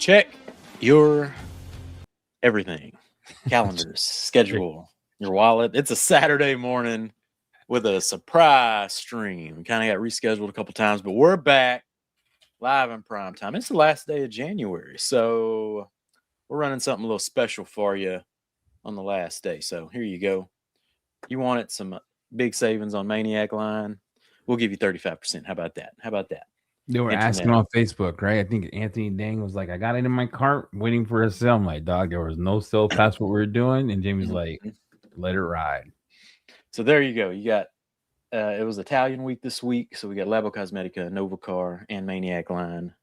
Check your everything. Calendars, schedule, your wallet. It's a Saturday morning with a surprise stream. Kind of got rescheduled a couple times, but we're back live in prime time. It's the last day of January, so we're running something a little special for you on the last day. So here you go. You wanted some big savings on Maniac line? We'll give you 35%. How about that? How about that? They were asking on Facebook, right? I think Anthony Dang was like, I got it in my cart waiting for a sale. I'm like, dog, there was no sale past what we were doing. And Jamie's like, let it ride. So there you go. You got, it was Italian week this week. So we got Labo Cosmetica, Innovacar, and Maniac line.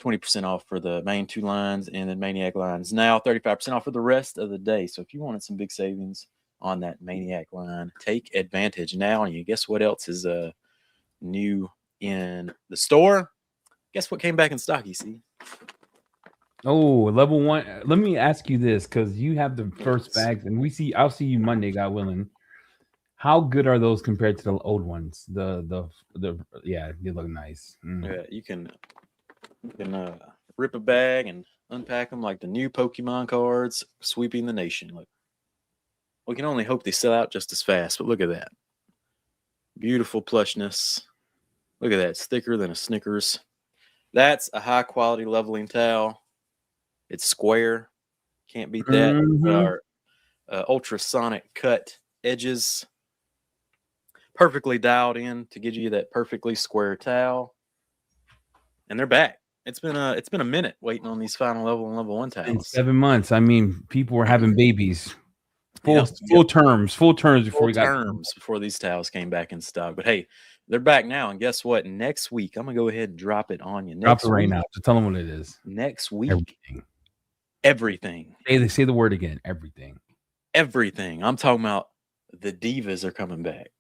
20% off for the main two lines, and then Maniac lines now 35% off for the rest of the day. So if you wanted some big savings on that Maniac line, take advantage now. And you guess what else is new in the store? Guess what came back in stock, you see? Oh, level one. Let me ask you this, because you have the first bags, and I'll see you Monday, God willing. How good are those compared to the old ones? Yeah, they look nice. Yeah, you can rip a bag and unpack them like the new Pokemon cards sweeping the nation. Look, we can only hope they sell out just as fast, but look at that. Beautiful plushness. Look at that. It's thicker than a Snickers. That's a high quality leveling towel. It's square. Can't beat that. Our ultrasonic cut edges. Perfectly dialed in to give you that perfectly square towel. And they're back. It's been a minute waiting on these final level and level 1 towels. In 7 months. I mean, people were having babies. Full terms before these towels came back in stock. But hey, they're back now. And guess what? Next week, I'm gonna go ahead and drop it on you. Drop it right now. So tell them what it is. Next week. Everything. They say the word again. Everything. I'm talking about the divas are coming back.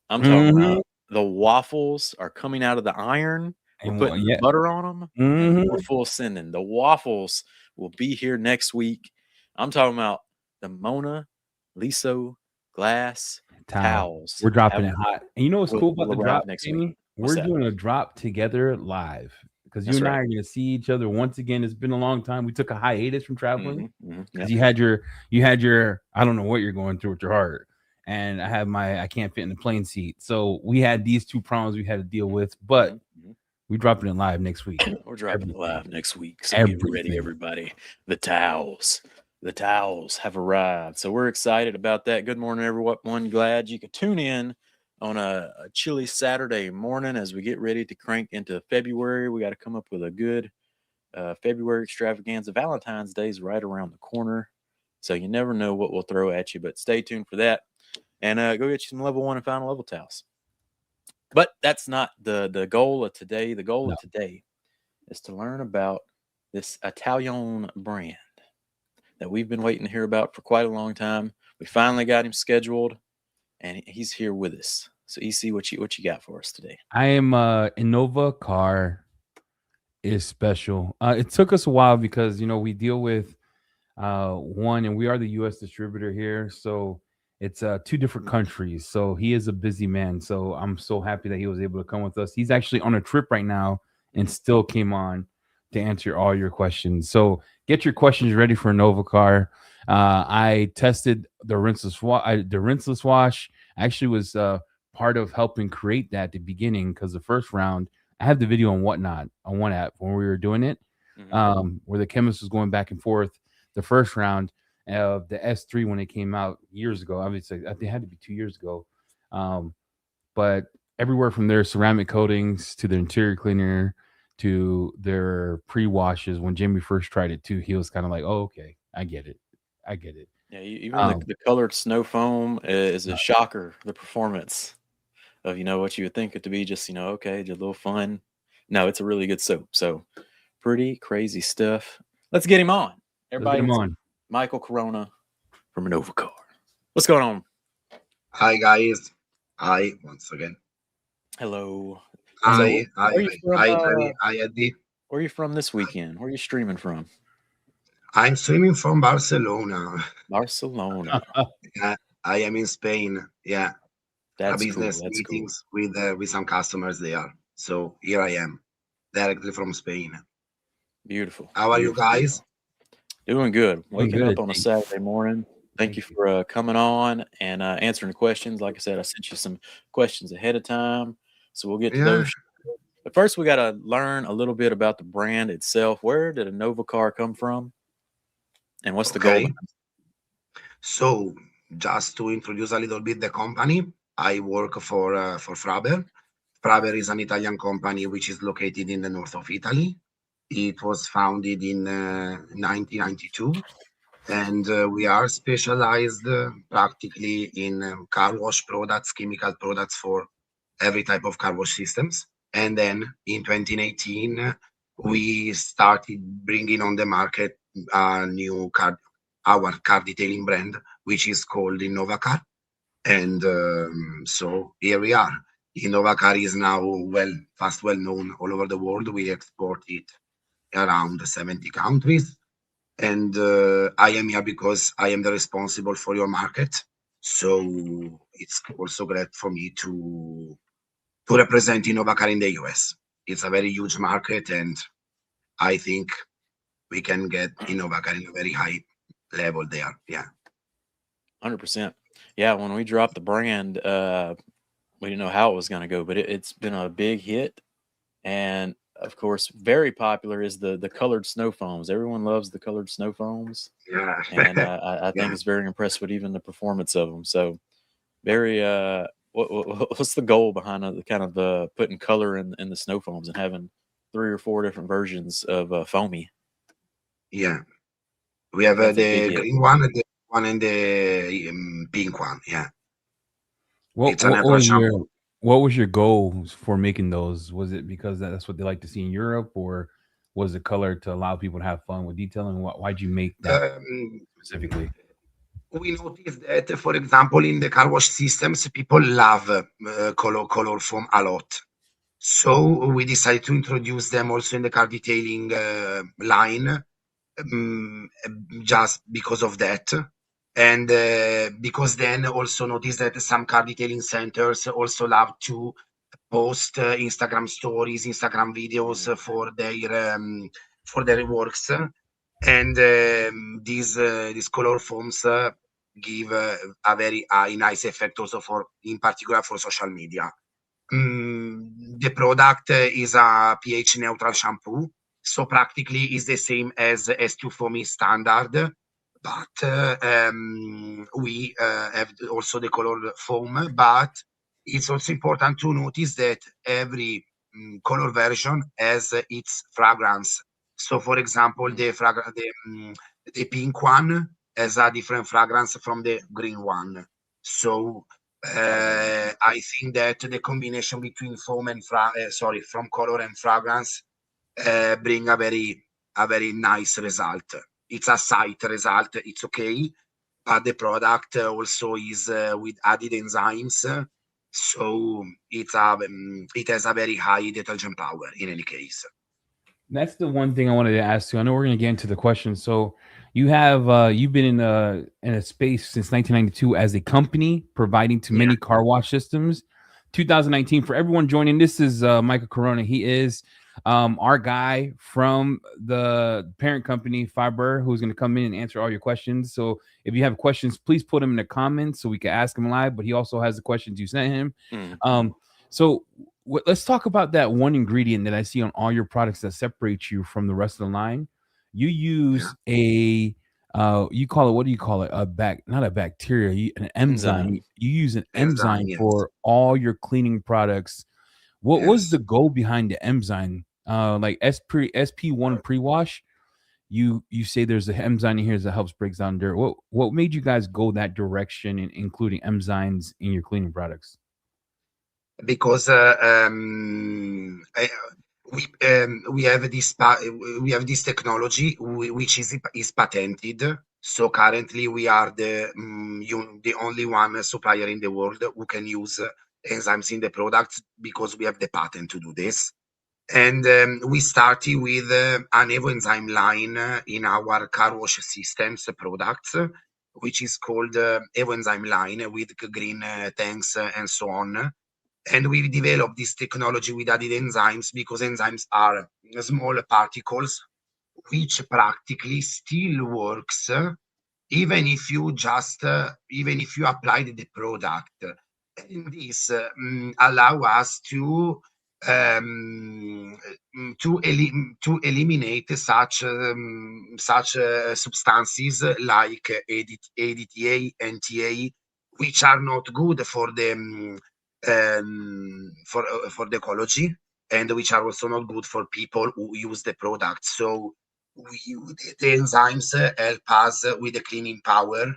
I'm talking about the waffles are coming out of the iron. We're putting butter on them. And we're full sending. The waffles will be here next week. I'm talking about the Mona Lisa glass towels. We're dropping it hot. And you know what's cool about the drop next week? We're doing a drop together live. Because you and I are going to see each other once again. It's been a long time. We took a hiatus from traveling. Because you had your I don't know what you're going through with your heart. And I have I can't fit in the plane seat. So we had these two problems we had to deal with. But we're dropping it live next week. We're dropping it live next week. So get ready, everybody. The towels have arrived. So we're excited about that. Good morning, everyone. Glad you could tune in on a chilly Saturday morning as we get ready to crank into February. We got to come up with a good February extravaganza. Valentine's Day is right around the corner. So you never know what we'll throw at you, but stay tuned for that. And go get you some level 1 and final level towels. But that's not the goal of today. The goal of today is to learn about this Italian brand that we've been waiting to hear about for quite a long time. We finally got him scheduled, and he's here with us. So, EC, what you got for us today? I am Innovacar is special. It took us a while because we deal with one, and we are the U.S. distributor here, so it's 2 different countries. So he is a busy man. So I'm so happy that he was able to come with us. He's actually on a trip right now and still came on to answer all your questions. So get your questions ready for Innovacar. I tested the rinseless wash. I actually was part of helping create that at the beginning, because the first round, I have the video on Whatnot on one app when we were doing it, where the chemist was going back and forth. The first round of the S3 when it came out years ago, obviously I think it had to be 2 years ago. But everywhere from their ceramic coatings to their interior cleaner to their pre-washes, when Jimmy first tried it too, he was kind of like, oh, okay, I get it. Yeah, even the colored snow foam is a shocker. The performance of what you would think it to be just okay, just a little fun. No, it's a really good soap. So pretty crazy stuff. Let's get him on. Everybody, let's get him on. Michael Corona from Innovacar. What's going on? Hi guys. Hi once again. Hello. Hi, Eddie. Where are you from this weekend? Where are you streaming from? I'm streaming from Barcelona. Yeah, I am in Spain. Yeah. That's business cool. meetings with some customers there. So here I am, directly from Spain. Beautiful. How are you Beautiful. guys? Doing good. Doing Waking up good. on a Saturday morning. Thank you Thank you. for coming on and answering the questions. Like I said, I sent you some questions ahead of time, so we'll get to Yeah, those. But first, we got to learn a little bit about the brand itself. Where did Innovacar come from, and what's the goal okay. behind So just to introduce a little bit the company, I work for Fraber. Fraber is an Italian company which is located in the north of Italy. It was founded in 1992, and we are specialized practically in car wash products, chemical products for every type of car wash systems. And then in 2018, we started bringing on the market a new car, our car detailing brand, which is called Innovacar. And so here we are. Innovacar is now well known all over the world. We export it around 70 countries. And I am here because I am the responsible for your market. So it's also great for me to represent Innovacar in the US. It's a very huge market, and I think we can get Innovacar in a very high level there. Yeah. 100%? Yeah, when we dropped the brand, we didn't know how it was going to go, but it's been a big hit. And of course, very popular is the colored snow foams. Everyone loves the colored snow foams, Yeah. and I think Yeah. it's very impressed with even the performance of them. So very. What's the goal behind the kind of putting color in the snow foams and having 3 or 4 different versions of foamy? Yeah. We have That's a big the hit. green one, the one, and the pink one. Yeah. What It's a what natural was your shampoo. what was your goals for making those? Was it because that's what they like to see in Europe, or was it color to allow people to have fun with detailing? Why'd you make that Um, specifically? we noticed that, for example, in the car wash systems, people love color foam a lot. So we decided to introduce them also in the car detailing line, um, just because of that. And because then also notice that some car detailing centers also love to post Instagram stories, Instagram videos Mm. for their works, and these color foams give a very nice effect also for, in particular, for social media. The product is a pH neutral shampoo, so practically is the same as S2 foamy standard, but we have also the color foam. But it's also important to notice that every color version has its fragrance. So, for example, Mm. the pink one has a different fragrance from the green one. So I think that the combination between foam and from color and fragrance bring a very nice result. It's a side result. It's okay, but the product also is with added enzymes, so it has a very high detergent power in any case. That's the one thing I wanted to ask you. I know we're gonna get into the question. So you've been in a space since 1992 as a company providing to Yeah, many car wash systems. 2019 for everyone joining. This is Michael Corona. He is our guy from the parent company Fiber, who's going to come in and answer all your questions. So if you have questions, please put them in the comments so we can ask him live. But he also has the questions you sent him. Mm. So let's talk about that one ingredient that I see on all your products that separates you from the rest of the line. You yeah, use a you call it, what do you call it? Not a bacteria, an enzyme. Enzyme. You use an enzyme, enzyme yes. for all your cleaning products. What was Yes. the goal behind the enzyme? Like SP1 pre-wash, you say there's an enzyme in here that helps breaks down dirt. What made you guys go that direction in including enzymes in your cleaning products? Because we have this technology which is patented. So currently we are the only one supplier in the world who can use enzymes in the products because we have the patent to do this. And we started with an Evo enzyme line in our car wash systems products, which is called Evo enzyme line with green tanks and so on. And we developed this technology with added enzymes because enzymes are small particles which practically still works even if you applied the product. And this allow us to eliminate such substances like ADTA, NTA, which are not good for the for the ecology, and which are also not good for people who use the product. So the enzymes help us with the cleaning power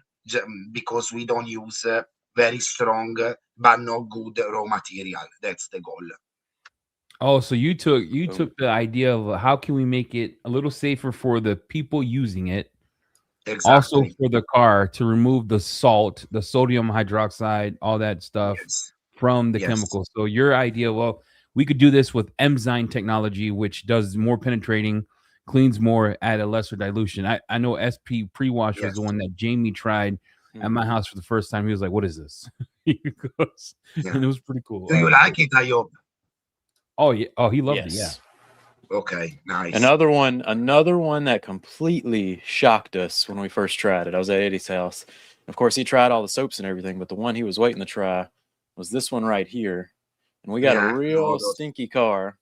because we don't use very strong but not good raw material. That's the goal. Oh, so you took the idea of how can we make it a little safer for the people using it, also Exactly. for the car to remove the salt, the sodium hydroxide, all that stuff Yes. from the Yes. chemicals. So your idea, well, we could do this with Enzyme technology, which does more penetrating, cleans more at a lesser dilution. I know SP pre-wash was Yes. the one that Jamie tried at my house for the first time. He was like, "What is this?" He goes, Yeah. and it was pretty cool. Do you like it, I hope? Oh yeah. Oh, he loved it. Yeah. Yes. Okay, nice. Another one that completely shocked us when we first tried it. I was at Eddie's house. Of course, he tried all the soaps and everything, but the one he was waiting to try was this one right here. And we got a Yeah, real stinky car.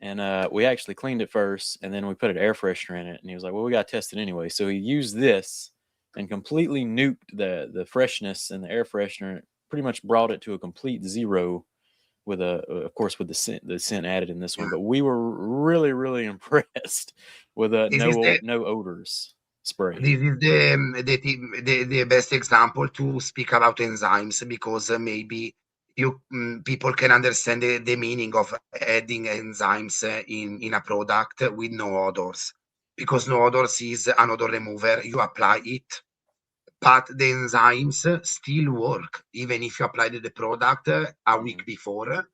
And we actually cleaned it first, and then we put an air freshener in it. And he was like, "Well, we got to test it anyway." So he used this and completely nuked the freshness and the air freshener. Pretty much brought it to a complete zero with of course, with the scent added in this one. But we were really, really impressed with no odors spray. This is the best example to speak about enzymes, because maybe people can understand the meaning of adding enzymes in a product with no odors, because no odors is an odor remover. You apply it, but the enzymes still work even if you applied the product a week before.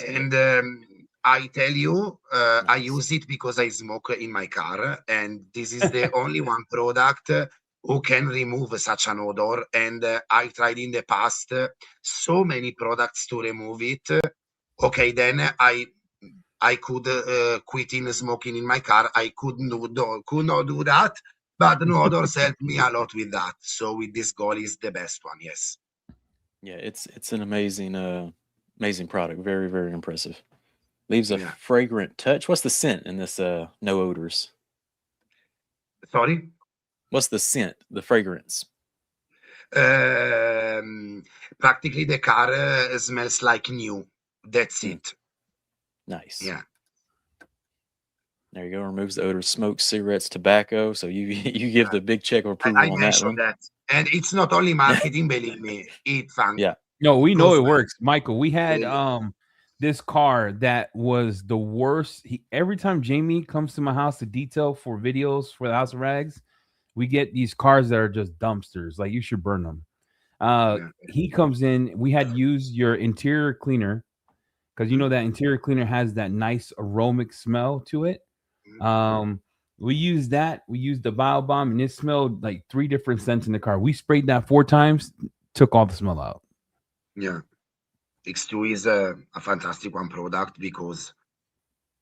And I tell you, I use it because I smoke in my car, and this is the only one product who can remove such an odor. And I tried in the past so many products to remove it. Okay, then I could quit in smoking in my car. I could not do that, but no odors helped me a lot with that. So with this goal is the best one. Yes. Yeah, it's an amazing product. Very, very impressive. Leaves a fragrant touch. What's the scent in this no odors? Sorry? What's the scent, the fragrance? Practically the car smells like new. That's it. Nice. Yeah. There you go. Removes the odor, smoke, cigarettes, tobacco. So you give the big check of approval I on that mentioned one. that. And it's not only marketing, believe me. It's fun. Yeah. No, we know Goes it well. works, Michael. We had Really. this car that was the worst. Every time Jamie comes to my house to detail for videos for the House of Rags, we get these cars that are just dumpsters. Like, you should burn them. He comes in. We had used your interior cleaner because you know that interior cleaner has that nice aromatic smell to it. We used that. We used the bio bomb, and it smelled like 3 different scents in the car. We sprayed that 4 times, took all the smell out. Yeah. X2 is a fantastic one product because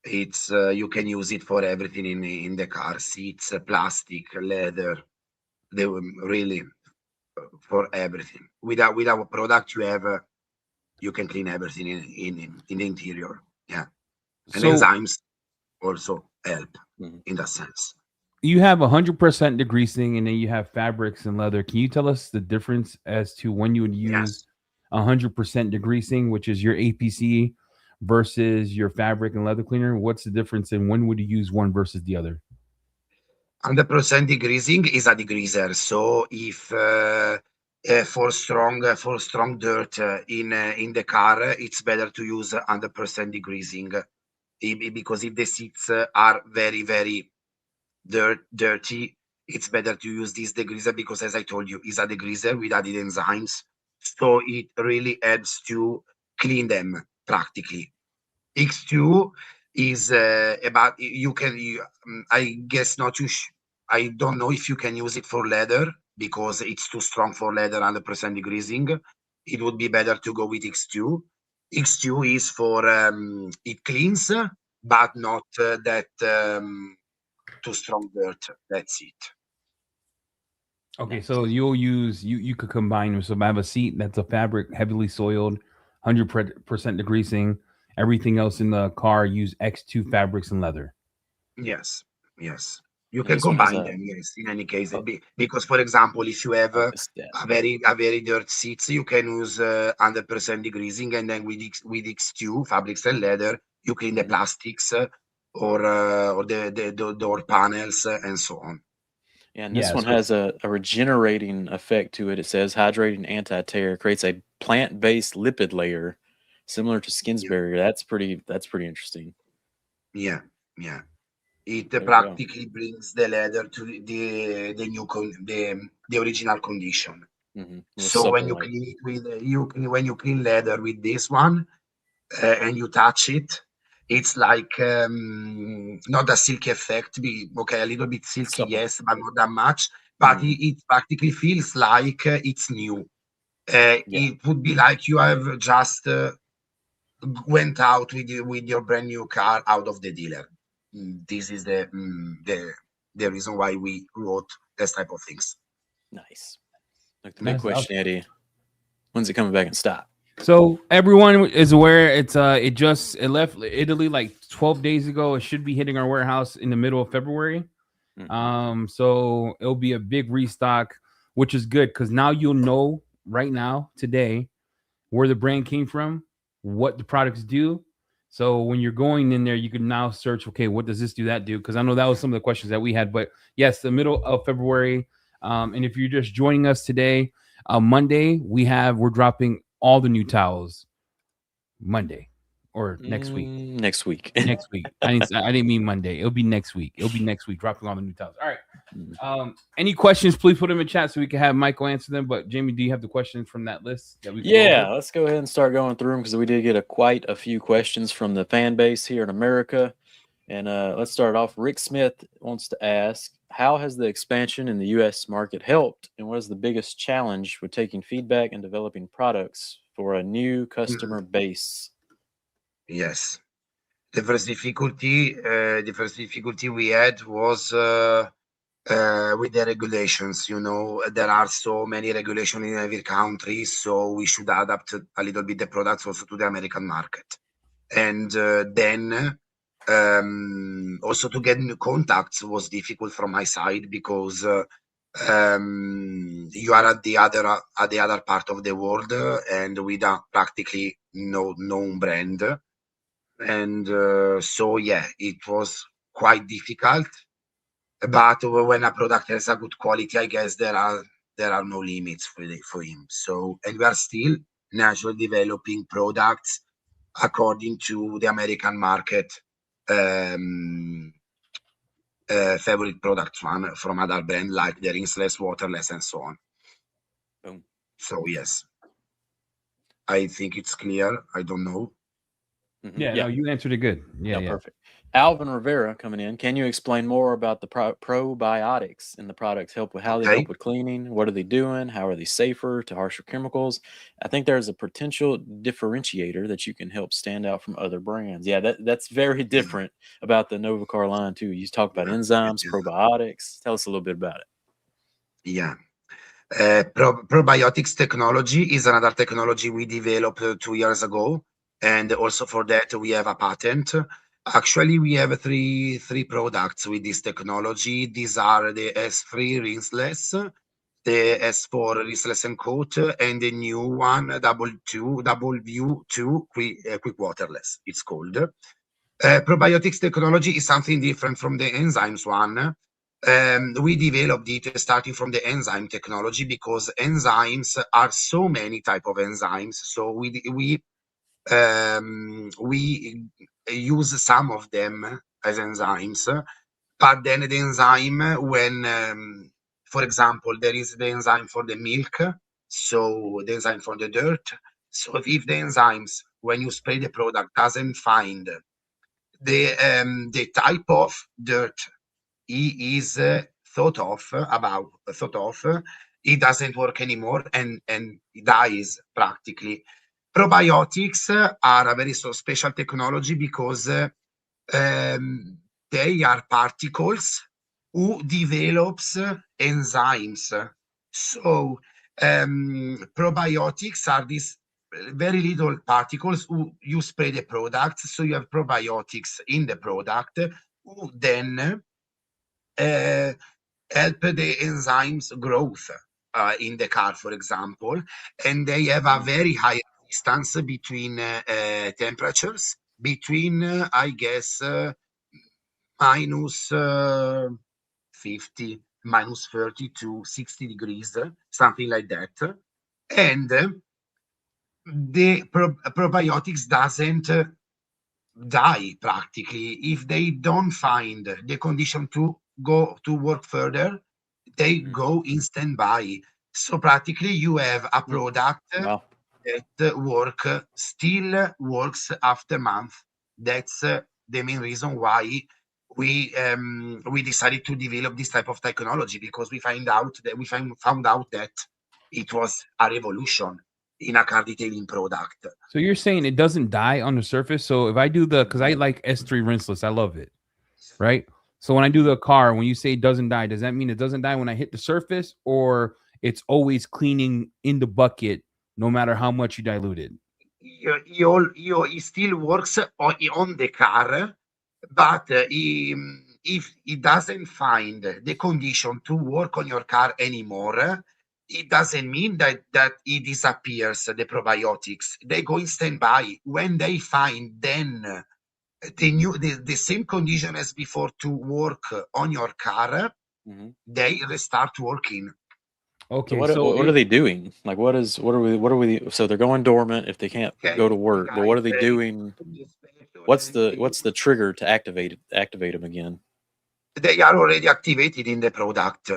it's you can use it for everything in the car: seats, plastic, leather. They were really for everything. With our product, you can clean everything in the interior. Yeah, and So enzymes also help in that sense. you have 100% degreasing, and then you have fabrics and leather. Can you tell us the difference as to when you would use 100% degreasing, which is your APC, versus your fabric and leather cleaner? What's the difference, and when would you use one versus the other? 100% degreasing is a degreaser. So if for strong dirt in the car, it's better to use 100% degreasing, because if the seats are very, very dirty, it's better to use this degreaser, because, as I told you, it's a degreaser with added enzymes, so it really helps to clean them practically. X2 is about I guess not. I don't know if you can use it for leather because it's too strong for leather. 100% degreasing. It would be better to go with X2. X2 is for it cleans, but not that to strong dirt. That's it. Okay, Nice. so you'll use you could combine them. So I have a seat that's a fabric heavily soiled, 100% degreasing. Everything else in the car use X2 fabrics and leather. Yes, yes. You And can this one has combine a, them, yes, in any case. a Because, for example, if you have focus step. a very dirt seats, you can use 100% degreasing, and then with X2 fabrics and leather, you clean the plastics or the door panels and so on. Yeah, and this Yeah, one so has a regenerating effect to it. It says hydrating anti-tear creates a plant-based lipid layer similar to skin's Yeah, barrier. That's pretty interesting. yeah, yeah. It There you go. practically brings the leather to the new the original condition. Little So when you supple-like. clean it with when you clean leather with this one and you touch it, it's like not a silky effect. Okay, a little bit silky, Supple. yes, but not that much. But it practically feels like it's new. Yeah. It would be like you have just went out with your brand new car out of the dealer. This is the reason why we wrote this type of things. Nice. Like the big That's question, Eddie, when's it coming back in stock? So everyone is aware it left Italy like 12 days ago. It should be hitting our warehouse in the middle of February. So it'll be a big restock, which is good because now you'll know right now today where the brand came from, what the products do. So when you're going in there, you can now search, okay, what does this do, that do? Because I know that was some of the questions that we had. But yes, the middle of February. And if you're just joining us today, Monday, we're dropping all the new towels. Monday or next week. Next week. Next week. I didn't mean Monday. It'll be next week. Dropping all the new towels. All right. Any questions, please put them in chat so we can have Michael answer them. But Jamie, do you have the questions from that list that we can go over? Let's go ahead and start going through them because we did get quite a few questions from the fan base here in America. And let's start off. Rick Smith wants to ask, how has the expansion in the U.S. market helped, and what is the biggest challenge with taking feedback and developing products for a new customer base? Yes. The first difficulty we had was with the regulations. There are so many regulations in every country, so we should adapt a little bit the products also to the American market. And then also to get new contacts was difficult from my side because you are at the other part of the world and with practically no known brand. And so yeah, it was quite difficult. But when a product has a good quality, I guess there are no limits for him. So, and we are still naturally developing products according to the American market favorite products from other brand like the rinseless, waterless, and so on. Boom. So yes, I think it's clear. I don't know. Yeah, no, you answered it good. Yeah. Perfect. Alvin Rivera coming in. Can you explain more about the probiotics in the products? How they help with cleaning? What are they doing? How are they safer to harsher chemicals? I think there's a potential differentiator that you can help stand out from other brands. Yeah, that's very different about the Innovacar line too. You talk about enzymes, probiotics. Tell us a little bit about it. Yeah. Probiotics technology is another technology we developed 2 years ago, and also for that we have a patent. Actually, we have three products with this technology. These are the S3 rinseless, the S4 rinseless and coat, and the new one W2 quick waterless. It's called. Probiotics technology is something different from the enzymes one. We developed it starting from the enzyme technology because enzymes are so many type of enzymes. So we use some of them as enzymes, but then the enzyme when, for example, there is the enzyme for the milk, so the enzyme for the dirt. So if the enzymes, when you spray the product, doesn't find the type of dirt he is thought of, it doesn't work anymore and it dies practically. Probiotics are a very special technology because they are particles who develops enzymes. So probiotics are these very little particles who you spray the product. So you have probiotics in the product who then help the enzymes growth in the car, for example, and they have a very high distance between temperatures, between I guess minus 50, minus 30 to 60 degrees, something like that. And the probiotics doesn't die practically if they don't find the condition to go to work further. They go in standby. So practically, you have a product Wow. that still works after month. That's the main reason why we decided to develop this type of technology, because we found out that it was a revolution in a car detailing product. So you're saying it doesn't die on the surface? So if I do because I like S3 rinseless, I love it, right? So when I do the car, when you say it doesn't die, does that mean it doesn't die when I hit the surface, or it's always cleaning in the bucket no matter how much you dilute it? It still works on the car, but if it doesn't find the condition to work on your car anymore, it doesn't mean that it disappears, the probiotics. They go in standby. When they find then the same condition as before to work on your car, they restart working. Okay, So what are they doing? Like what are we so they're going dormant if they can't go to work, but what are they doing? What's the trigger to activate them again? They are already activated in the product.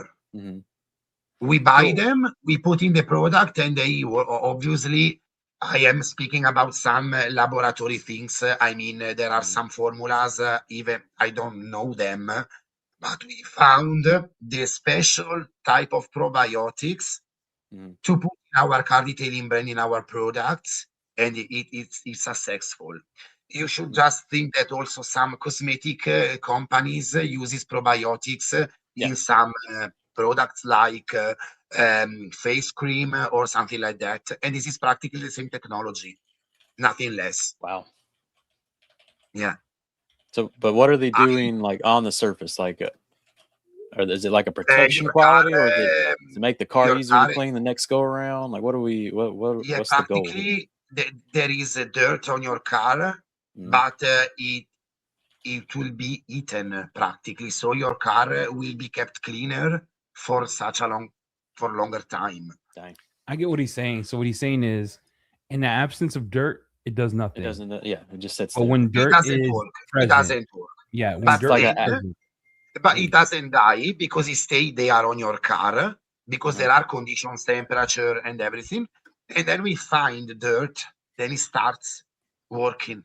We buy them, we put in the product, and they obviously, I am speaking about some laboratory things. I mean, there are some formulas, even I don't know them, but we found the special type of probiotics to put in our car detailing brand in our products, and it's successful. You should just think that also some cosmetic companies uses probiotics in some products like face cream or something like that, and this is practically the same technology, nothing less. Wow. Yeah. So, but what are they doing like on the surface? Like, or is it like a protection quality, or is it to make the car easier to clean the next go around? Like, what what's the goal? Practically, there is dirt on your car, but it will be eaten practically. So your car will be kept cleaner for longer time. Dang. I get what he's saying. So what he's saying is, in the absence of dirt, it does nothing. It doesn't. Yeah, it just sits But there. when dirt is present, it doesn't work. yeah, when But dirt is present, but it doesn't die because it stays there on your car, because there are conditions, temperature, and everything. And then we find dirt, then it starts working.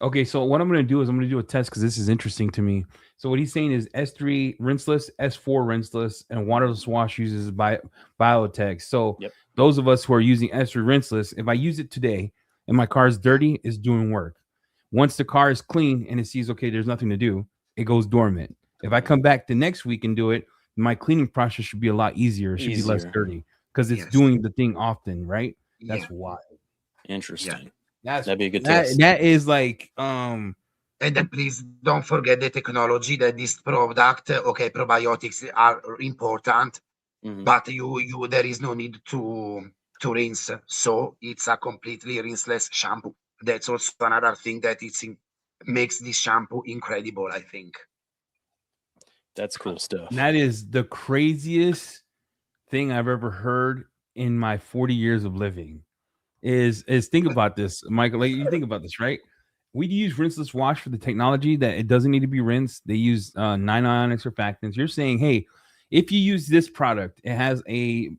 Okay, so what I'm going to do is I'm going to do a test because this is interesting to me. So what he's saying is S3 rinseless, S4 rinseless, and waterless wash uses Biotech. So those of us who are using S3 rinseless, if I use it today and my car is dirty, it's doing work. Once the car is clean and it sees, okay, there's nothing to do, it goes dormant. If I come back the next week and do it, my cleaning process should be a lot easier. It should be less dirty because it's doing the thing often, right? That's wild. Interesting. Yeah. That'd be a good test. That is like And then please don't forget the technology that this product, okay, probiotics are important, but there is no need to rinse. So it's a completely rinseless shampoo. That's also another thing that makes this shampoo incredible, I think. That's cool stuff. That is the craziest thing I've ever heard in my 40 years of living. Is think about this, Michael. Like, you think about this, right? We use rinseless wash for the technology that it doesn't need to be rinsed. They use 9-ionic surfactants. You're saying, hey, if you use this product, it has a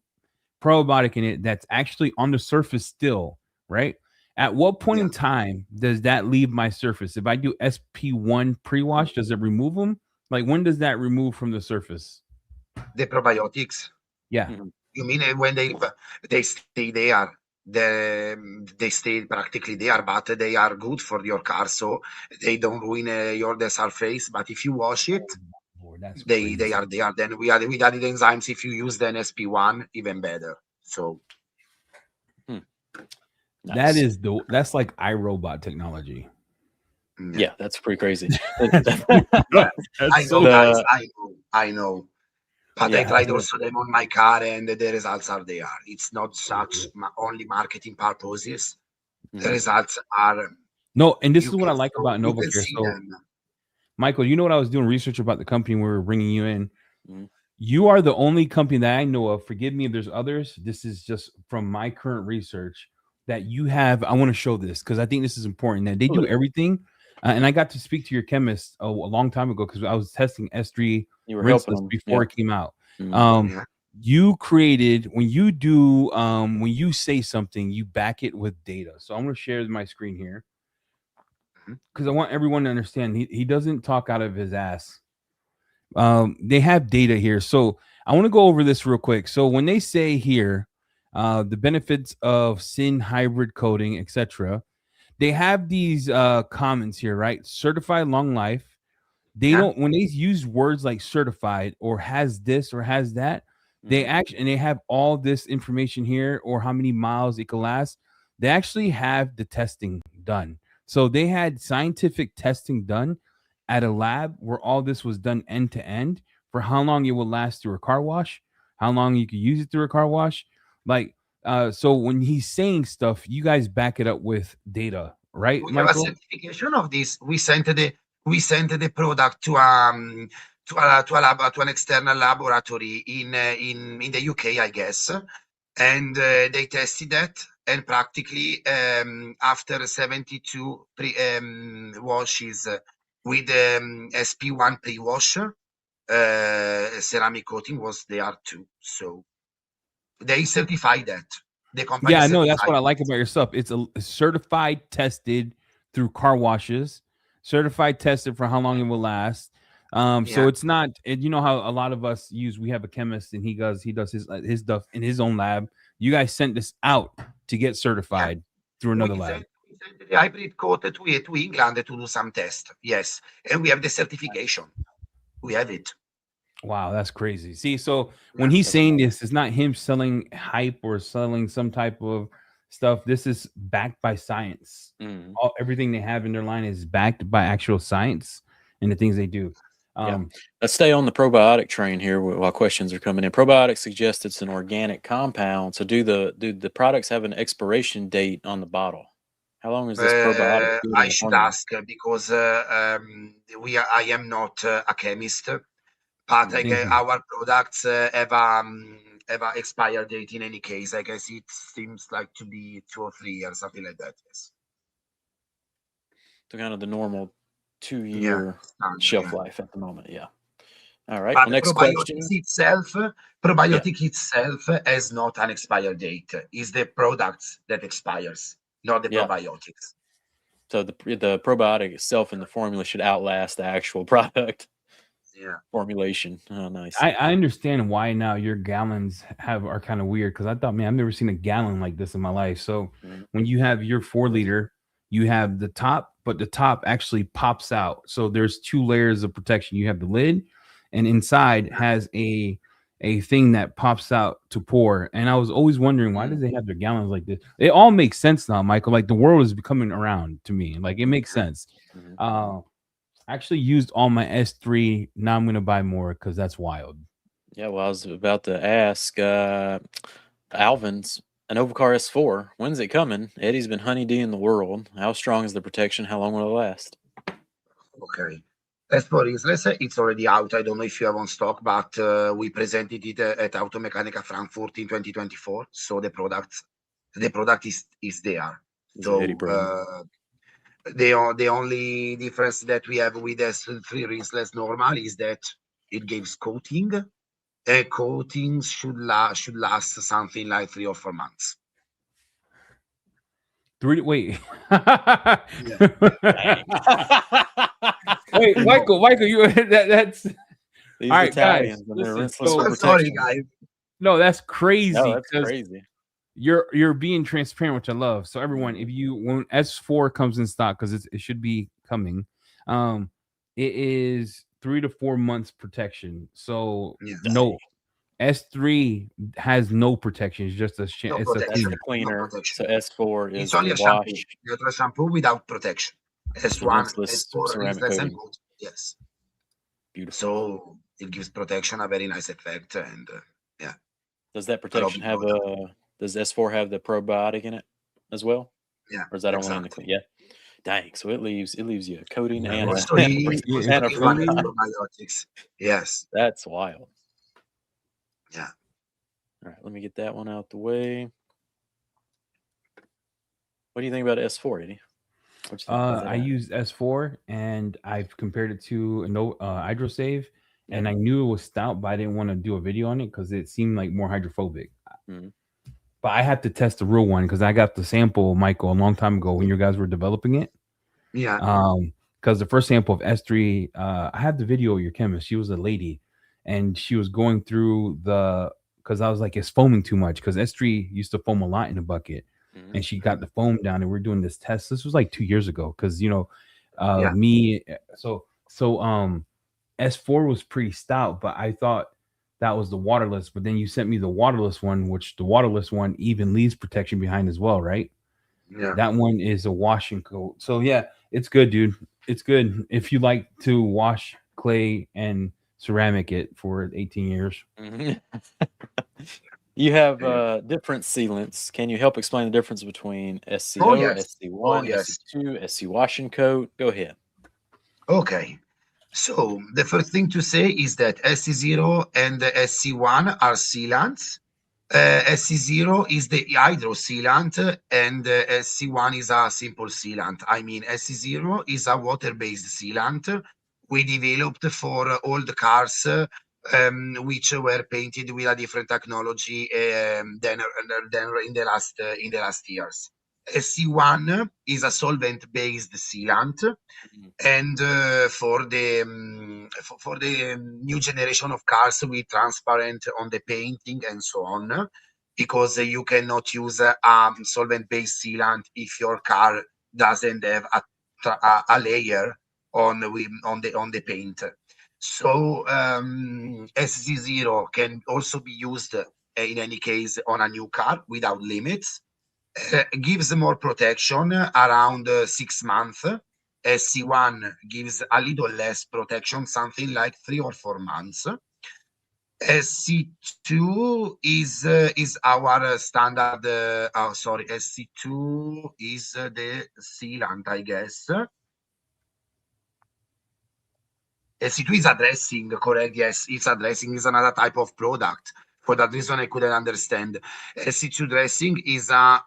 probiotic in it that's actually on the surface still, right? At what point in time does that leave my surface? If I do SP1 pre-wash, does it remove them? Like, when does that remove from the surface? The probiotics. Yeah. You mean when they stay there? They stay practically there, but they are good for your car, so they don't ruin the surface. But if you wash it, They are there. Then we added enzymes. If you use the NSP1, even better. So Nice. That's like iRobot technology. Yeah, that's pretty crazy. I know, guys. I know. But I tried also them on my car, and the results are there. It's not such only marketing purposes. The results are no, and this is what I like about you can Innovacar. see So, them. Michael, you know what I was doing research about the company when we were bringing you in. You are the only company that I know of. Forgive me if there's others. This is just from my current research that you have. I want to show this because I think this is important. That they do everything. And I got to speak to your chemist a long time ago because I was testing S3 rinseless before it came out. You created when you say something, you back it with data. So I'm going to share my screen here because I want everyone to understand he doesn't talk out of his ass. They have data here. So I want to go over this real quick. So when they say here, the benefits of syn hybrid coating, etc., they have these comments here, right? Certified long life. They don't, when they use words like certified or has this or has that, they actually, and they have all this information here or how many miles it can last. They actually have the testing done. So they had scientific testing done at a lab where all this was done end to end for how long it will last through a car wash, how long you could use it through a car wash. Like, so when he's saying stuff, you guys back it up with data, right, We have a certification of this. We sent the product to an external laboratory in the UK, I guess, and they tested that. And practically after 72 washes with SP1 pre-wash, ceramic coating was there too. So they certified that. The company yeah, no, that's what I like about your stuff. It's a certified, tested through car washes, certified, tested for how long it will last. So it's not, you know how a lot of us use. We have a chemist, and he does his stuff in his own lab. You guys sent this out to get certified through another lab. We sent the hybrid coat to England to do some tests. Yes, and we have the certification. We have it. Wow, that's crazy. See, so when he's saying this, it's not him selling hype or selling some type of stuff. This is backed by science. Everything they have in their line is backed by actual science and the things they do. Let's stay on the probiotic train here while questions are coming in. Probiotic suggests it's an organic compound. So do the products have an expiration date on the bottle? How long is this probiotic? I should ask because I am not a chemist, but our products have a expire date in any case. I guess it seems like to be 2 or 3 years, something like that. Yes. So kind of the normal 2-year shelf life at the moment. Yeah. All right. But next question. Probiotic itself has not an expire date. It's the products that expires, not the probiotics. So the probiotic itself in the formula should outlast the actual product. Formulation. Oh, nice. I understand why now your gallons are kind of weird because I thought, man, I've never seen a gallon like this in my life. So when you have your 4 liter, you have the top, but the top actually pops out. So there's 2 layers of protection. You have the lid, and inside has a thing that pops out to pour. And I was always wondering, why do they have their gallons like this? It all makes sense now, Michael. Like the world is becoming around to me. Like it makes sense. I actually used all my S3. Now I'm going to buy more because that's wild. Yeah, well, I was about to ask Alvin's Innovacar S4. When's it coming? Eddie's been honeydeeing the world. How strong is the protection? How long will it last? Okay. S4 Useless, it's already out. I don't know if you have on stock, but we presented it at Automechanica Frankfurt in 2024. So the product is there. So the only difference that we have with S3 Rinseless normal is that it gives coating. Coatings should last something like 3 or 4 months. Wait. Wait, Michael, you that's these all right, Italians. guys. Listen, sorry, guys. No, that's crazy. No, that's crazy. You're being transparent, which I love. So everyone, when S4 comes in stock, because it should be coming, it is 3 to 4 months protection. So Yeah. no, S3 has no protection. It's just No it's a protection. That's the cleaner. No cleaner. protection. So S4 It's is only the a shampoo. wash, Neutral shampoo without protection. the S1, rinseless S4, ceramic rinseless and coating. coat. Yes. Beautiful. So it gives protection, a very nice effect, and yeah. Does that protection Aerobic have product. does S4 have the probiotic in it as well? Yeah. Or is that only in the Exactly. yeah? Dang, so it leaves you a coating Yeah, and a Also, and a, also and a this one has probiotic. probiotics. Yes. That's wild. Yeah. All right, let me get that one out the way. What do you think about S4, Eddie? What you think about that? I used S4 and I've compared it to Hydrosave, Yeah. and I knew it was stout, but I didn't want to do a video on it because it seemed like more hydrophobic. Mhm. But I had to test the real one because I got the sample, Michael, a long time ago when you guys were developing it. Yeah. Because the first sample of S3, I had the video of your chemist. She was a lady, and she was going through because I was like, it's foaming too much because S3 used to foam a lot in a bucket, Mhm. and she got the foam down, and we're doing this test. This was like 2 years ago because Yeah. S4 was pretty stout, but I thought that was the waterless. But then you sent me the waterless one, which the waterless one even leaves protection behind as well, right? Yeah. That one is a washing coat. So yeah, it's good, dude. It's good if you like to wash clay and ceramic it for 18 years. Mhm. You have different sealants. Can you help explain the difference between Oh, SCO, yes. Oh, SC1, yes. SC2, SC wash and coat? Go ahead. Okay. So the first thing to say is that SC0 and SC1 are sealants. SC0 is the hydro sealant, and SC1 is a simple sealant. I mean, SC0 is a water-based sealant we developed for all the cars which were painted with a different technology than in the last years. SC1 is a solvent-based sealant, Mhm. and for the new generation of cars with transparent on the painting and so on, because you cannot use a solvent-based sealant if your car doesn't have a layer on the paint. So SC0 can also be used in any case on a new car without limits. Gives more protection around 6 months. SC1 gives a little less protection, something like 3 or 4 months. SC2 is our standard. Sorry, SC2 is the sealant, I guess. SC2 is a dressing, correct? Yes, it's a dressing. It's another type of product. For that reason, I couldn't understand. SC2 dressing is a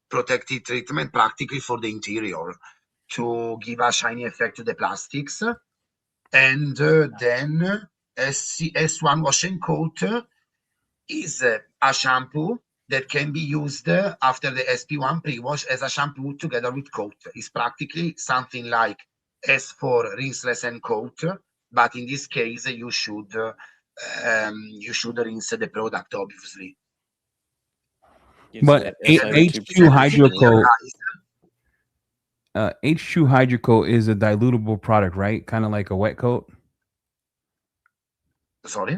protective treatment practically for the interior to give a shiny effect to the plastics. And then S1 wash and coat is a shampoo that can be used after the SP1 pre-wash as a shampoo together with coat. It's practically something like S4 rinseless and coat, but in this case you should rinse the product, obviously. Gives But that SO2 H2 protection. hydrocoat, H2 hydrocoat is a dilutable product, right? Kind of like a wet coat. Sorry?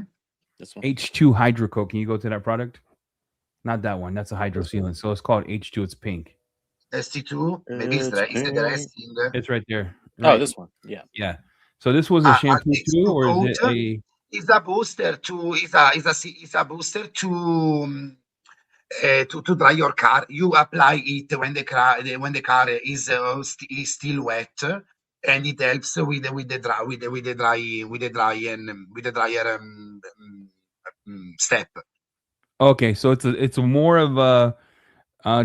This one. H2 hydrocoat. Can you go to that product? Not that one. That's a hydro sealant. So it's called H2. It's pink. ST2, maybe it's the Pink. dressing. It's right there. Oh, Right? this one. Yeah. Yeah. So this was a shampoo too, H2 or is coat it a? is a booster to is a booster to dry your car. You apply it when the car is still wet, and it helps with the drier step. Okay, so it's a more of a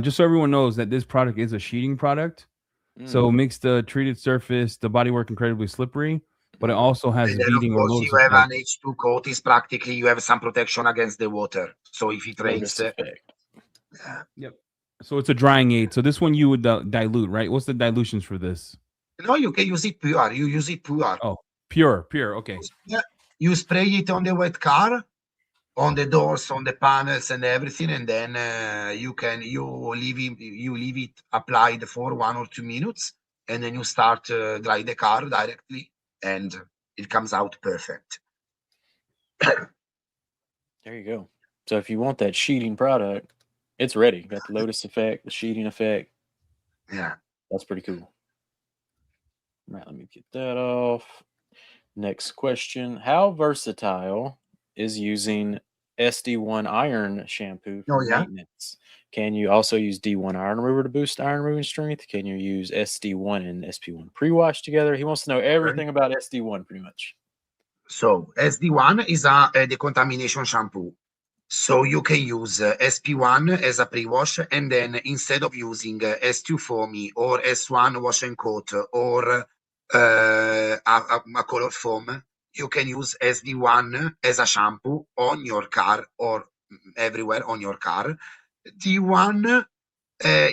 just so everyone knows that this product is a sheeting product. So it Mm. makes the treated surface, the bodywork incredibly slippery, but it Mhm. also has And then, of beading or course, lotus you have effect. an H2 coat. Is practically you have some protection against the water. So if it rains, Lotus effect. Yep. So it's a drying aid. So this one you would dilute, right? What's the dilutions for this? no, you can use it pure. You use it pure. Oh, pure. Okay. Yeah. You spray it on the wet car, on the doors, on the panels, and everything, and then you leave it applied for 1 or 2 minutes, and then you start dry the car directly, and it comes out perfect. There you go. So if you want that sheeting product, it's ready. Got the lotus effect, the sheeting effect. Yeah. That's pretty cool. All right, let me get that off. Next question. How versatile is using SD1 iron shampoo for Oh, yeah. maintenance? Can you also use D1 iron remover to boost iron removing strength? Can you use SD1 and SP1 pre-wash together? He wants to know everything about SD1 pretty much. So SD1 is a decontamination shampoo. So you can use SP1 as a pre-wash, and then instead of using S2 foamy or S1 wash and coat or a color foam, you can use SD1 as a shampoo on your car or everywhere on your car. D1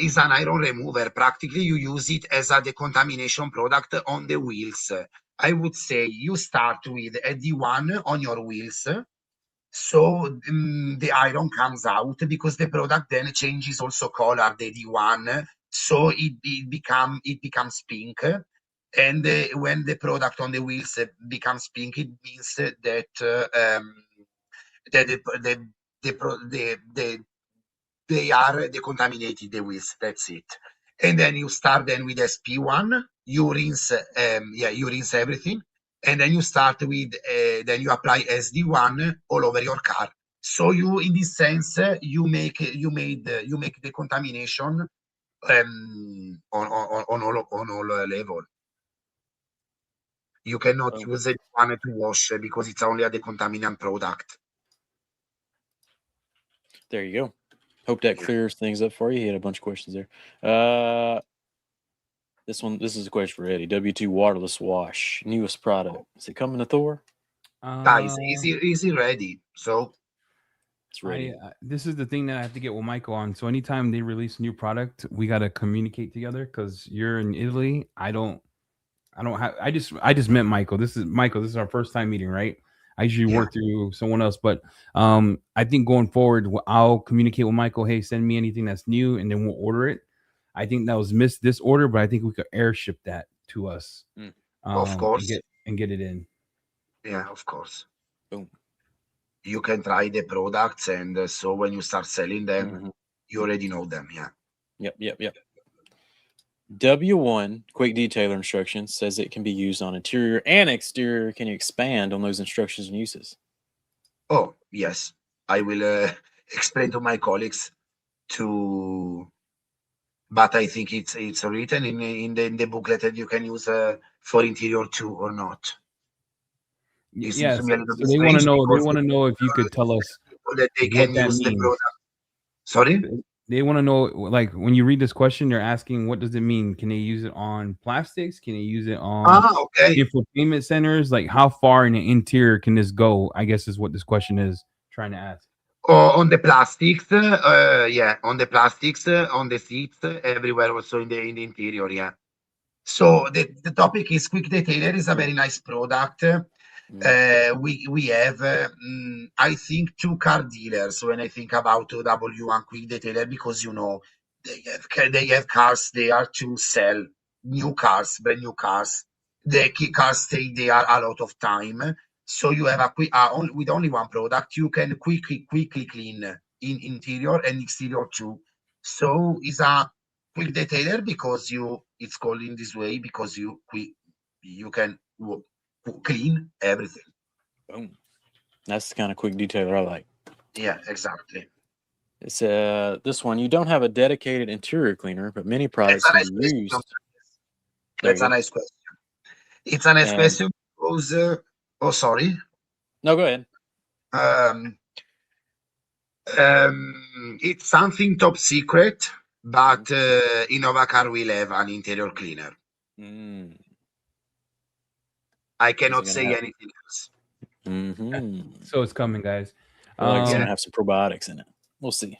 is an iron remover. Practically, you use it as a decontamination product on the wheels. I would say you start with a D1 on your wheels. So the iron comes out because the product then changes also color, the D1. So it becomes pink. And when the product on the wheels becomes pink, it means that that they are decontaminated, the wheels. That's it. And then you start then with SP1. You rinse, you rinse everything, and then you start with then you apply SD1 all over your car. So you, in this sense, you make the contamination on all level. You cannot use it one to wash because it's only a decontaminant product. There you go. Hope that clears things up for you. He had a bunch of questions there. This is a question for Eddie. W2 waterless wash, newest product. Is it coming to Thor? Guys, easy ready. So it's ready. This is the thing that I have to get with Michael on. So anytime they release a new product, we got to communicate together because you're in Italy. I just met Michael. This is our first time meeting, right? I usually work through someone else, but I think going forward, I'll communicate with Michael. Hey, send me anything that's new, and then we'll order it. I think that was missed this order, but I think we could airship that to us, of course, and get it in. Yeah, of course. Boom. You can try the products, and so when you start selling them, you already know them. Yeah. Yep. W1 quick detailer instructions says it can be used on interior and exterior. Can you expand on those instructions and uses? Oh, yes. I will explain to my colleagues but I think it's written in the booklet that you can use for interior too or not. Yes. So they want to know. They want to know if you could tell us that they can use the product. Sorry. They want to know, like, when you read this question, they're asking, what does it mean? Can they use it on plastics? Can they use it on infotainment centers? Like, how far in the interior can this go? I guess is what this question is trying to ask. On the plastics, on the plastics, on the seats, everywhere, also in the interior, yeah. So the topic is Quick Detailer is a very nice product. We have, I think, 2 car dealers when I think about W1 Quick Detailer, because they have cars there to sell, new cars, brand new cars. The cars stay there a lot of time. So you have a quick with only one product, you can quickly clean in interior and exterior too. So it's a quick detailer because it's called in this way because you can clean everything. Boom. That's the kind of quick detailer I like. Yeah, exactly. It's this one. You don't have a dedicated interior cleaner, but many products can be used. That's a nice question. It's a nice question because oh, sorry. No, go ahead. It's something top secret, but Innovacar will have an interior cleaner. I cannot say anything else. So it's coming, guys. I feel like it's gonna have some probiotics in it. We'll see.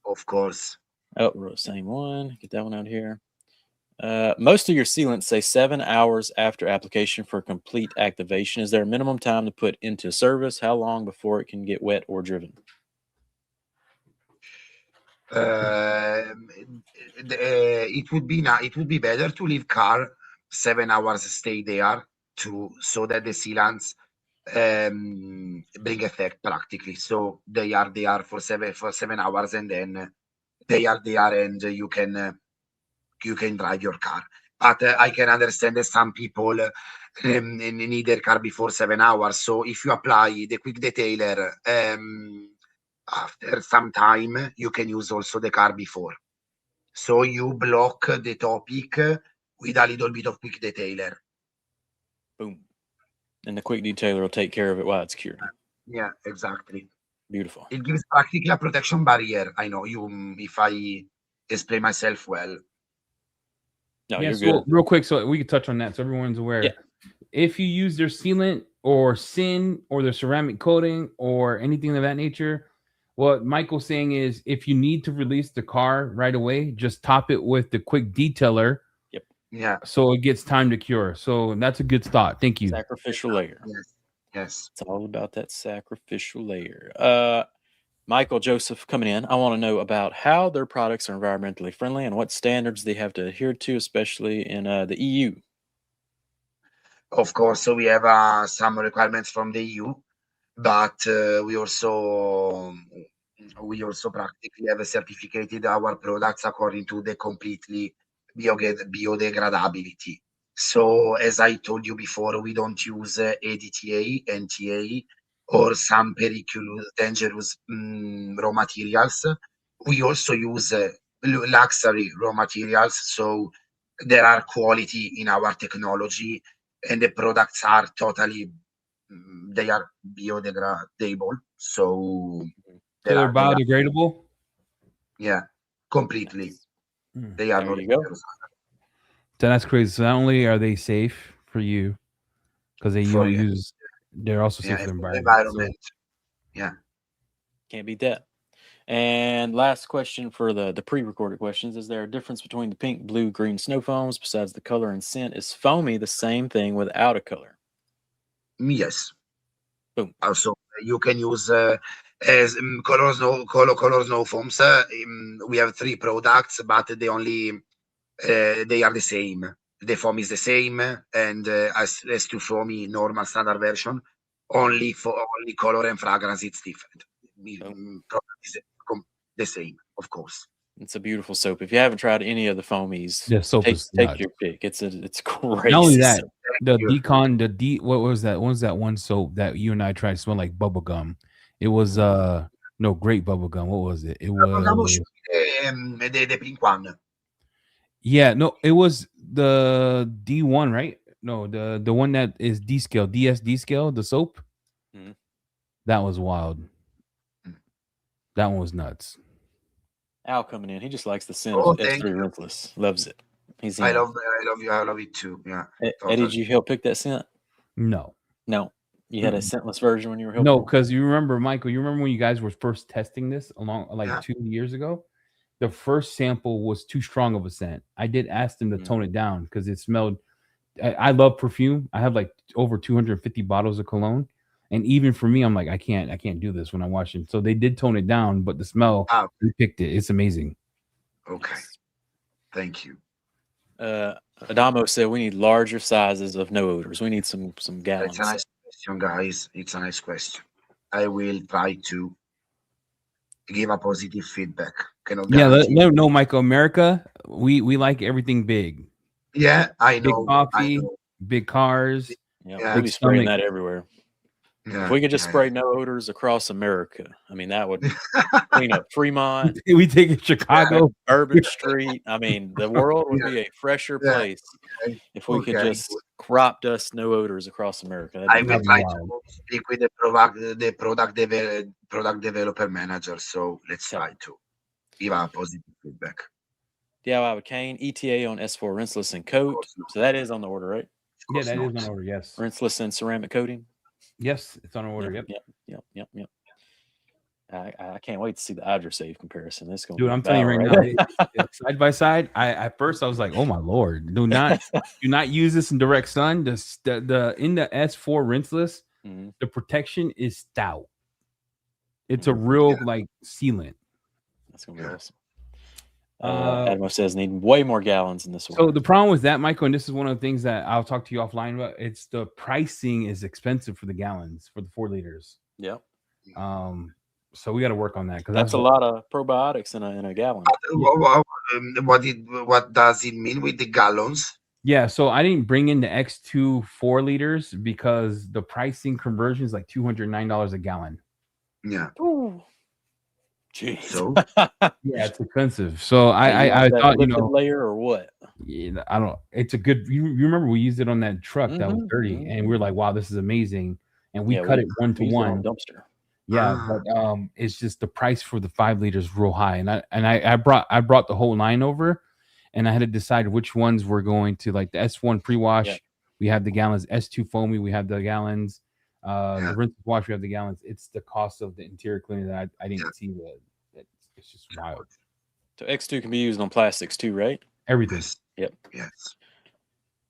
Of course. Oh, same one. Get that one out here. Most of your sealants say 7 hours after application for complete activation. Is there a minimum time to put into service? How long before it can get wet or driven? It would be better to leave car 7 hours stay there so that the sealants bring effect practically. So they are for 7 hours, and then they are there, and you can drive your car. But I can understand that some people need their car before 7 hours. So if you apply the quick detailer after some time, you can use also the car before. So you block the topic with a little bit of quick detailer. Boom. And the quick detailer will take care of it while it's curing. Yeah, exactly. Beautiful. It gives practically a protection barrier. I know you, if I explain myself well. No, Yeah, you're so good. real quick, so we could touch on that so everyone's aware. Yeah. If you use their sealant or sin or their ceramic coating or anything of that nature, what Michael's saying is if you need to release the car right away, just top it with the quick detailer. Yep. Yeah. So it gets time to cure. So that's a good thought. Thank you. Sacrificial layer. Yes. It's all about that sacrificial layer. Michael Joseph coming in. I want to know about how their products are environmentally friendly and what standards they have to adhere to, especially in the EU. Of course, so we have some requirements from the EU, but we also practically have certificated our products according to the completely biodegradability. So as I told you before, we don't use ADTA, NTA, or some dangerous raw materials. We also use luxury raw materials, so there are quality in our technology, and the products are totally they are biodegradable. So They're biodegradable? Yeah, completely. Mm. They are There not you go. dangerous. So that's crazy. So not only are they safe for you because they For don't you. use, they're also safe Yeah, for the for the environment. So, Yeah. Can't beat that. And last question for the pre-recorded questions. Is there a difference between the pink, blue, green snow foams besides the color and scent? Is foamy the same thing without a color? Yes. Boom. Also, you can use as color snow foams. We have 3 products, but they are the same. The foam is the same, and as to foamy normal standard version, only color and fragrance it's different. Product is the same, of course. It's a beautiful soap. If you haven't tried any of the foamies, the soap is take nuts. your pick. It's crazy. Not only that, soap. what was that one soap that you and I tried to smell like bubble gum? It was no great bubble gum. What was it? It was The pink one. yeah, no, it was the D1, right? No, the one that is D scale, DSD scale, the soap. Mhm. That was wild. That one was nuts. Al coming in. He just likes the scent Oh, of thank S3 you. Rinseless. Loves it. He's in. I love you. I love it too. Yeah. Eddie, Totally. did you help pick that scent? No. No. You had a scentless version when you were helping? No, because you remember, Michael, you remember when you guys were first testing this along Yeah. 2 years ago? The first sample was too strong of a scent. I did ask them to tone it down because it smelled. I love perfume. I have like over 250 bottles of cologne. And even for me, I'm like, I can't do this when I'm watching. So they did tone it down, but the smell, we picked it. It's amazing. Okay. Yes. Thank you. Adamo said we need larger sizes of no odors. We need some gallons. It's a nice question, guys. It's a nice question. I will try to give a positive feedback. Cannot Let guarantee. them know, Michael. America, we like everything big. Yeah, I Big know. coffee, big cars. Yeah, we'll be spraying that everywhere. Yeah, if we could just spray no odors across America, I mean, that would clean up Fremont. We take it Chicago, Bourbon Street. I mean, the world would be a fresher place if we could just crop dust no odors across America. I will try to speak with the product developer manager. So let's try to give a positive feedback. DIY with Kane, ETA on S4 rinseless and coat. So that is on the order, right? Yeah, that is on order. Yes. Rinseless and ceramic coating. Yes, it's on order. Yep. I can't wait to see the HydroSave comparison. This going Dude, I'm telling you right now, side by side. At first I was like, oh my lord, do not use this in direct sun. The in the S4 rinseless, the protection is stout. It's a real like sealant. That's gonna be awesome. Adamo says need way more gallons in this So order. the problem with that, Michael, and this is one of the things that I'll talk to you offline about. It's the pricing is expensive for the gallons for the 4 liters. Yep. So we got to work on that because That's a lot of probiotics in a gallon. What does it mean with the gallons? Yeah, so I didn't bring in the X2 4 liters because the pricing conversion is like $209 a gallon. Yeah. Ooh. Jeez. So yeah, it's expensive. So I thought, you know, layer or what? Yeah, I don't. It's a good. You remember we used it on that truck that was dirty, and we were like, "Wow, this is amazing!" And we cut it 1 to 1. Dumpster. Yeah, but it's just the price for the 5 liters real high, and I brought the whole line over, and I had to decide which ones we're going to, like the S1 pre-wash. Yeah. We have the gallons. S2 foamy. We have the gallons. The rinse wash. We have the gallons. It's the cost of the interior cleaner that I didn't see. It's just wild. So X2 can be used on plastics too, right? Everything. Yes. Yep. Yes.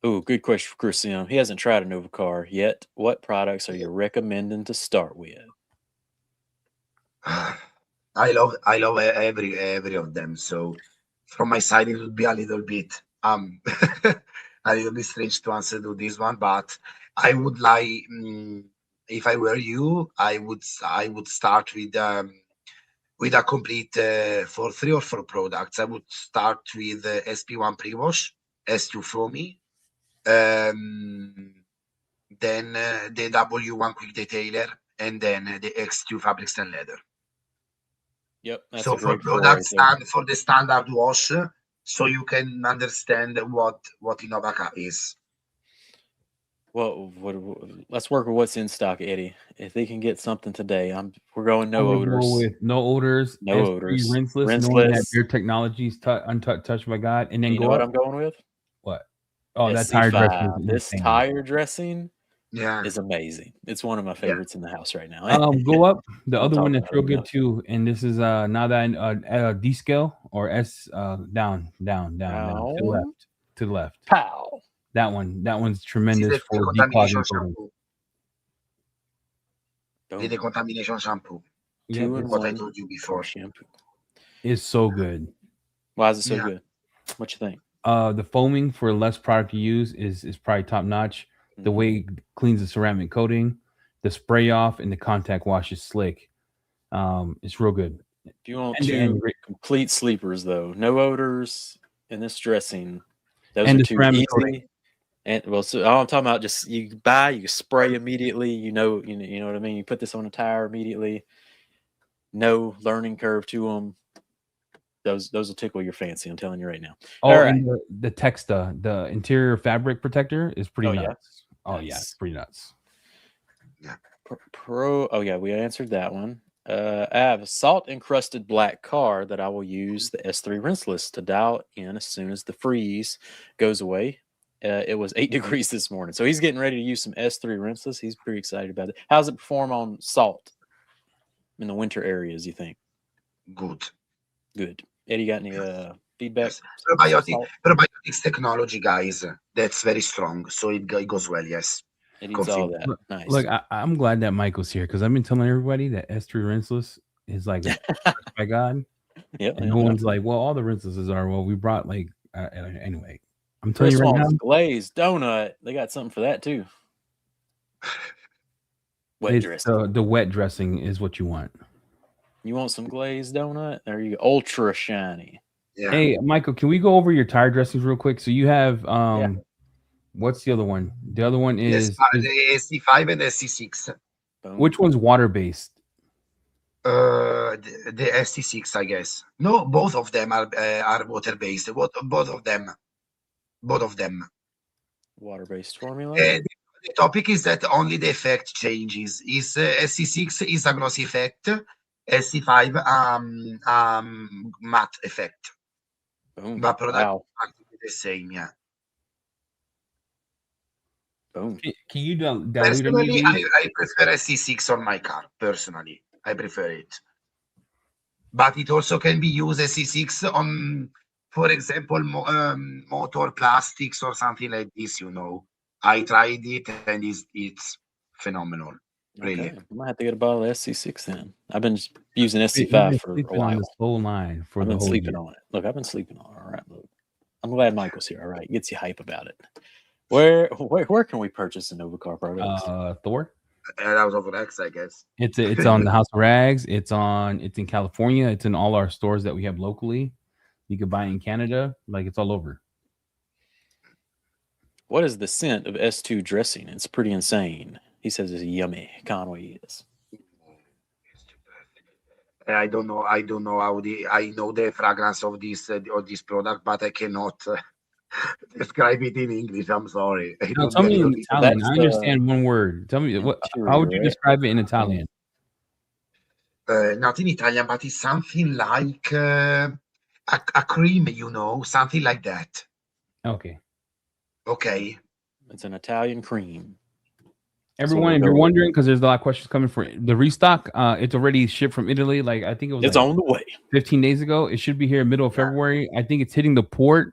Oh, good question for Chris M. He hasn't tried a Innovacar yet. What products are you recommending to start with? I love every of them. So from my side, it would be a little bit a little bit strange to answer to this one, but I would like, if I were you, I would start with a complete for 3 or 4 products. I would start with SP1 pre-wash, S2 foamy, then the W1 quick detailer, and then the X2 fabrics and leather. Yep. That's so for products and for the standard wash, so you can understand what Innovacar is. Well, let's work with what's in stock, Eddie. If they can get something today, we're going no odors. With no odors, no odors, rinseless, knowing that your technology's touched by God, and then you know what I'm going with? What? Oh, that SC5. tire dressing. This tire dressing Yeah, is amazing. It's one of my favorites in the house right now. Go up. The other one that's real good too, and this is now that D scale or S down to the left. Pow. That one's tremendous for declogging shampoo. The decontamination shampoo. What I told you before. Shampoo is so good. Why is it so good? What you think? The foaming for less product to use is probably top notch. The way it cleans the ceramic coating, the spray off, and the contact wash is slick. It's real good. If you want two complete sleepers, though, no odors in this dressing, those are too easy. Coating. And well, so all I'm talking about, just you spray immediately. You know what I mean. You put this on a tire immediately. No learning curve to them. Those will tickle your fancy. I'm telling you right now. Oh, all right. And the Texta, the interior fabric protector, is pretty nuts. Yeah. Oh yeah, it's pretty nuts. Yeah. Oh yeah, we answered that one. I have a salt encrusted black car that I will use the S3 rinseless to dial in as soon as the freeze goes away. It was 8 degrees this morning, so he's getting ready to use some S3 rinseless. He's pretty excited about it. How's it perform on salt in the winter areas, you think? Good. Eddie, got any feedback? Yes. Probiotics technology, guys. That's very strong, so it goes well. Yes. It eats all that. Nice. Look, I'm glad that Michael's here because I've been telling everybody that S3 rinseless is like by God. Yeah. And no one's like, well, all the rinselesses are. Well, we brought like anyway. I'm telling you right now, glazed donut. They got something for that too. Wet dressing. The wet dressing is what you want. You want some glazed donut? There you go. Ultra shiny. Yeah. Hey, Michael, can we go over your tire dressings real quick? So you have what's the other one? The other one is the SC5 and SC6. Which one's water based? The SC6, I guess. No, both of them are water based. Both of them. Water based formula. The topic is that only the effect changes. Is SC6 is a glossy effect. SC5 matte effect. Boom. But product practically the same, yeah. Boom. Can you dilute? Personally, I prefer SC6 on my car. Personally, I prefer it. But it also can be used SC6 on, for example, motor plastics or something like this. I tried it and it's phenomenal. Really. Okay, I might have to get a bottle of SC6 then. I've been just using You've SC5 been for a sleeping on while. this whole line for I've the been whole sleeping year. on it. Look, I've been sleeping on it. All right, look. I'm glad Michael's here. All right, gets you hype about it. Where can we purchase the Innovacar products? Thor. That was over X, I guess. It's on the House of Rags. It's in California. It's in all our stores that we have locally. You can buy it in Canada. Like, it's all over. What is the scent of S2 dressing? It's pretty insane. He says it's yummy. Conway is. I don't know. I don't know how I know the fragrance of this product, but I cannot describe it in English. I'm sorry. I No, don't tell me in know. Italian. That's I understand one word. Tell me how would you right? describe it in Italian? Not in Italian, but it's something like a cream, something like that. Okay. Okay. It's an Italian cream. Everyone, if you're wondering, because there's a lot of questions coming for the restock, it's already shipped from Italy. Like, I think it was It's on the way. 15 days ago. It should be here middle of February. I think it's hitting the port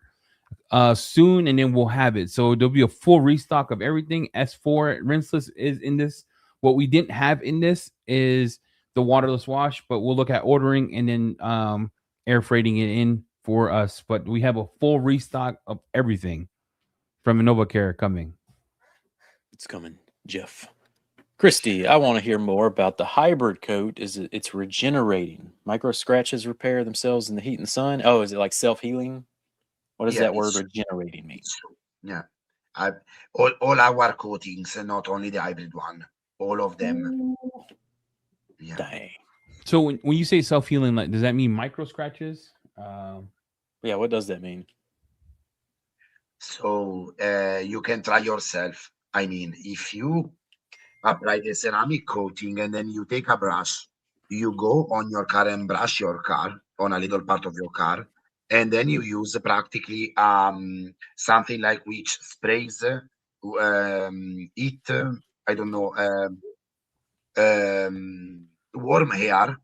soon, and then we'll have it. So there'll be a full restock of everything. S4 rinseless is in this. What we didn't have in this is the waterless wash, but we'll look at ordering and then air freighting it in for us. But we have a full restock of everything from Innovacar coming. It's coming, Jeff. Christy, I want to hear more about the hybrid coat. It's regenerating? Micro scratches repair themselves in the heat and sun? Oh, is it like self-healing? What does that word regenerating mean? Yeah. All our coatings, and not only the hybrid one, all of them. Yeah. Dang. So when you say self-healing, like, does that mean micro scratches? Yeah, what does that mean? So you can try yourself. I mean, if you apply the ceramic coating and then you take a brush, you go on your car and brush your car on a little part of your car, and then you use practically something like which sprays I don't know, warm hair,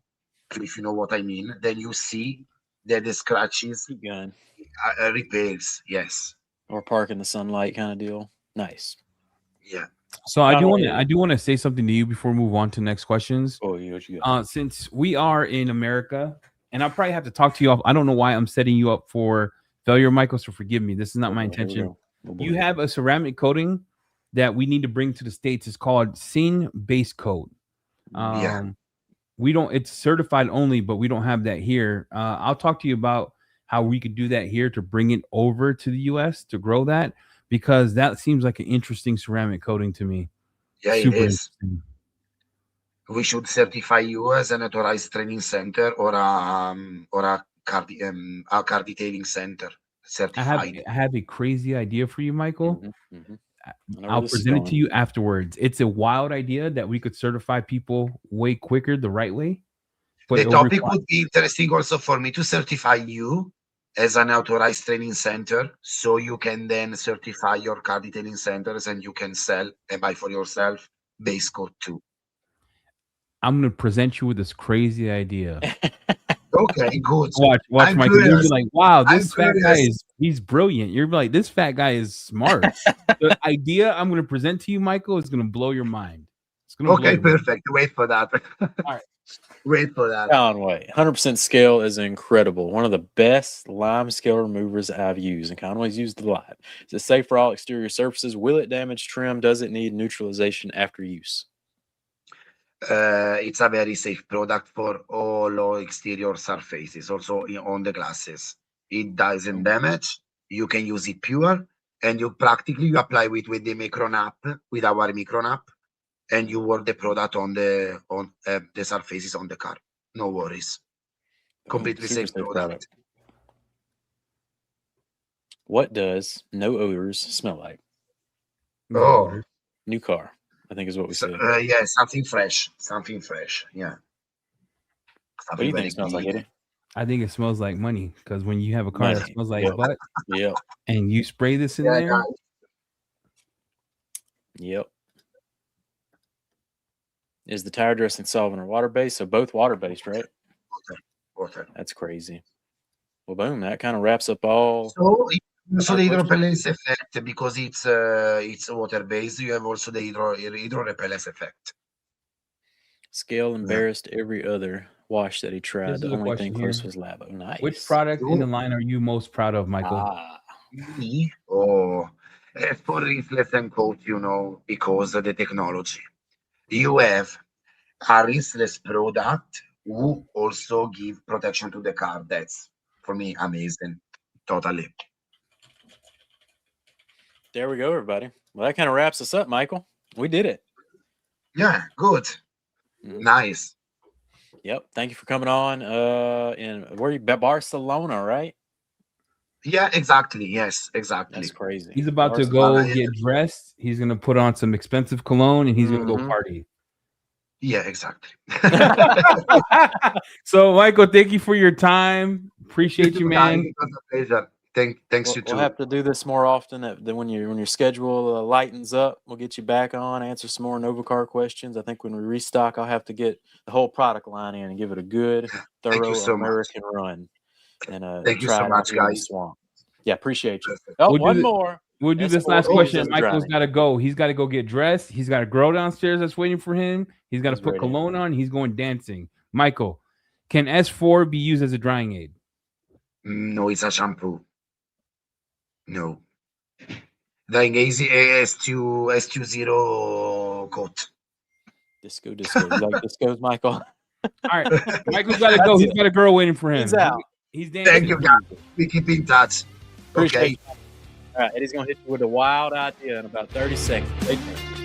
if you know what I mean. Then you see that the scratches repairs. Yes. Or park in the sunlight kind of deal. Nice. Yeah. So I do want to say something to you before we move on to next questions. Oh, yeah. Since we are in America, and I'll probably have to talk to you off. I don't know why I'm setting you up for failure, Michael. So forgive me. This is not my intention. You have a ceramic coating that we need to bring to the States. It's called Sin Base Coat. We don't. It's certified only, but we don't have that here. I'll talk to you about how we could do that here to bring it over to the U.S. to grow that, because that seems like an interesting ceramic coating to me. Yeah, it is. We should certify you as an authorized training center or a car detailing center. Certified. I have a crazy idea for you, Michael. I'll present it to you afterwards. It's a wild idea that we could certify people way quicker the right way. But the topic would be interesting also for me to certify you as an authorized training center, so you can then certify your car detailing centers and you can sell and buy for yourself base coat too. I'm going to present you with this crazy idea. Okay, good. Watch, Michael. You'll be like, wow, this fat guy he's brilliant. You're like, this fat guy is smart. The idea I'm going to present to you, Michael, is going to blow your mind. It's going to okay, perfect. Wait for that. All right. Wait for that. Conway, 100% scale is incredible. One of the best lime scale removers I've used, and Conway's used a lot. Is it safe for all exterior surfaces? Will it damage trim? Does it need neutralization after use? It's a very safe product for all exterior surfaces, also on the glasses. It doesn't damage. You can use it pure, and you practically apply it with the Micron app, with our Micron app, and you work the product on the surfaces on the car. No worries. Completely safe product. What does no odors smell like? New car, I think is what we said. Yeah, something fresh. Something fresh. Yeah. What do you think it smells like, Eddie? I think it smells like money, because when you have a car that smells like butt, and you spray this in there. Yep. Is the tire dressing solvent or water-based? So both water-based, right? Water. That's crazy. Well, boom, that kind of wraps up all. So the hydropellence effect, because it's water-based, you have also the hydro repellence effect. Scale embarrassed every other wash that he tried. This The is a only thing question close here. was Labo. Nice. Which product in the line are you most proud of, Michael? Me or for Reflex and Coat, because of the technology. You have a riskless product who also give protection to the car. That's for me amazing. Totally. There we go, everybody. Well, that kind of wraps us up, Michael. We did it. Yeah, good. Nice. Yep. Thank you for coming on. Where you Barcelona, right? Yeah, exactly. Yes, exactly. That's crazy. He's about to go get dressed. He's gonna put on some expensive cologne and he's gonna go party. Yeah, exactly. So, Michael, thank you for your time. Appreciate you, man. It was a pleasure. Thanks you too. We'll have to do this more often. Then when your schedule lightens up, we'll get you back on, answer some more Innovacar questions. I think when we restock, I'll have to get the whole product line in and give it a good, thorough American run. And thank you so much, guys. Swamp. Yeah, appreciate you. Perfect. Oh, one more. We'll do this last question. Michael's got to go. He's got to go get dressed. He's got a girl downstairs that's waiting for him. He's got to put cologne on. He's going dancing. Michael, can S4 be used as a drying aid? No, it's a shampoo. No. Drying aid is S20 coat. Disco. You like discos, Michael? All right. Michael's got to go. He's got a girl waiting for him. He's out. He's dancing. Thank you, guys. We keep in touch. Okay. All right. Eddie's going to hit you with a wild idea in about 30 seconds.